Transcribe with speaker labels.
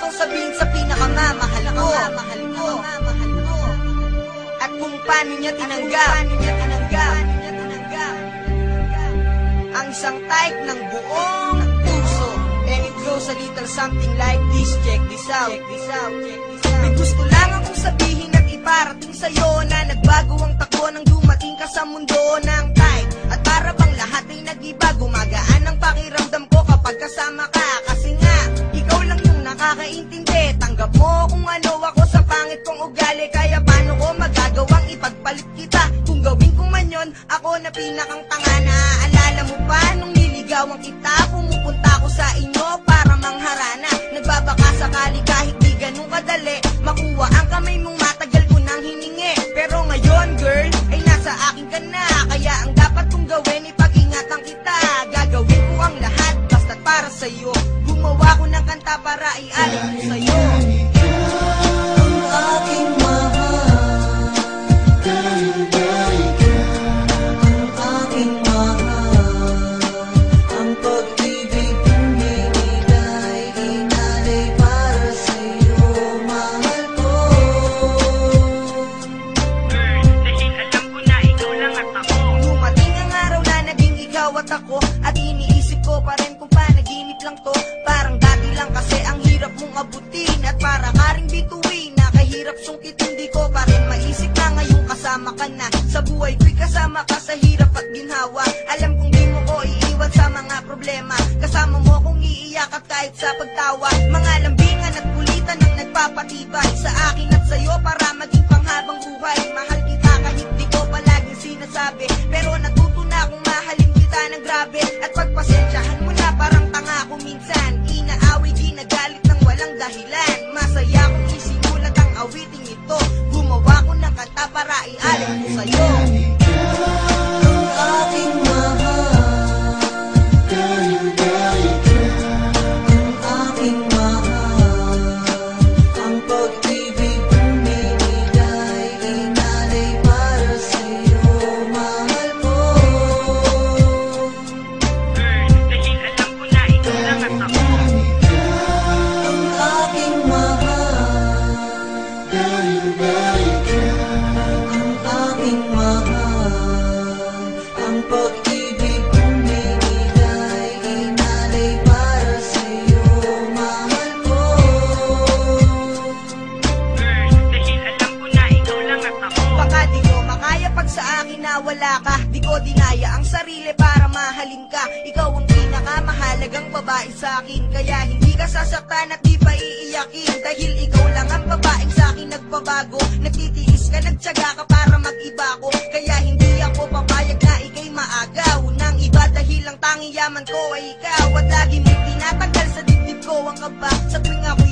Speaker 1: kong sabihin sa pinakamamahal ko. At kung paano niya tinanggap ang isang type ng buong puso. And it goes a little something like this. Check this out. May gusto lang akong sabihin at iparating sa'yo na nagbago ang takbo nang dumating ka sa mundo ng time. At para bang lahat ay nag-iba, gumagaan ang pakiramdam ko kapag kasama ka. Kasi nga, ikaw lang yung nakakaintindi. Tanggap mo kung ano ako sa pangit kong ugali. Kaya paano ko magagawang ipagpalit kita? Kung gawin ko man yun, ako na pinakang tanga. Naaalala mo pa nung niligawan kita? Pumupunta ako sa inyo para mangharana. Nagbabaka sakali kahit di ganun kadali makuha ang kamay mong matagal ko nang hiningi. Pero ngayon girl, ay nasa akin ka na. Kaya ang dapat kong gawin, ipag-ingatan kita. Gagawin ko ang lahat, basta't para sa'yo. Gumawa ko ng kanta para ialin ko sa'yo. Ang aking mahal, dahil ka, ang aking mahal. Ang pag-ibig kong binigay, inalay para sa'yo, mahal ko.
Speaker 2: Dahil alam ko na ikaw lang at ako.
Speaker 1: Dumating ang araw na naging ikaw at ako. At iniisip ko pa rin kung panaginip lang to. Parang dati lang kasi ang hirap mong abutin. At para ka rin bituin, nakahirap sungkit, hindi ko pa rin maisip na ngayong kasama ka na. Sa buhay ko'y kasama ka sa hirap at ginhawa. Alam kong di mo ko iiwan sa mga problema. Kasama mo kong iiyak at kahit sa pagtawa. Mga lambingan at kulitan ang nagpapatibay sa akin at sa'yo para maging panghabang buhay. Mahal kita kahit di ko palaging sinasabi, pero natuto na akong mahalin kita ng grabe. At pagpasensyahan mo na parang tanga ko minsan. Inaaway, ginagalit ng walang dahilan. Masaya kong isinulat ang awiting ito. Gumawa ko ng kanta para ialin ko sa'yo. Ang aking mahal, dahil ka, ang aking mahal. Ang pag-ibig kong binigay, inalay para sa'yo, mahal ko.
Speaker 2: Dahil alam ko na ikaw lang at ako.
Speaker 1: Ang aking mahal, dahil ka, ang aking mahal. Ang pag-ibig kong binigay, inalay para sa'yo, mahal ko.
Speaker 2: Dahil alam ko na ikaw lang at ako.
Speaker 1: Baka di ko makaya pag sa akin na wala ka. Di ko dinaya ang sarili para mahalin ka. Ikaw ang pinakamahalagang babae sa akin. Kaya hindi ka sasaktan at di pa iiyakin. Dahil ikaw lang ang babaeng sa akin nagpabago. Nagtitiis ka, nagtyaga ka para mag-iba ko. Kaya hindi ako papayag na ika'y maagaw ng iba. Dahil ang tanging yaman ko ay ikaw. At lagi mong tinatanggal sa dibdib ko ang kaba. Sa tuwing ako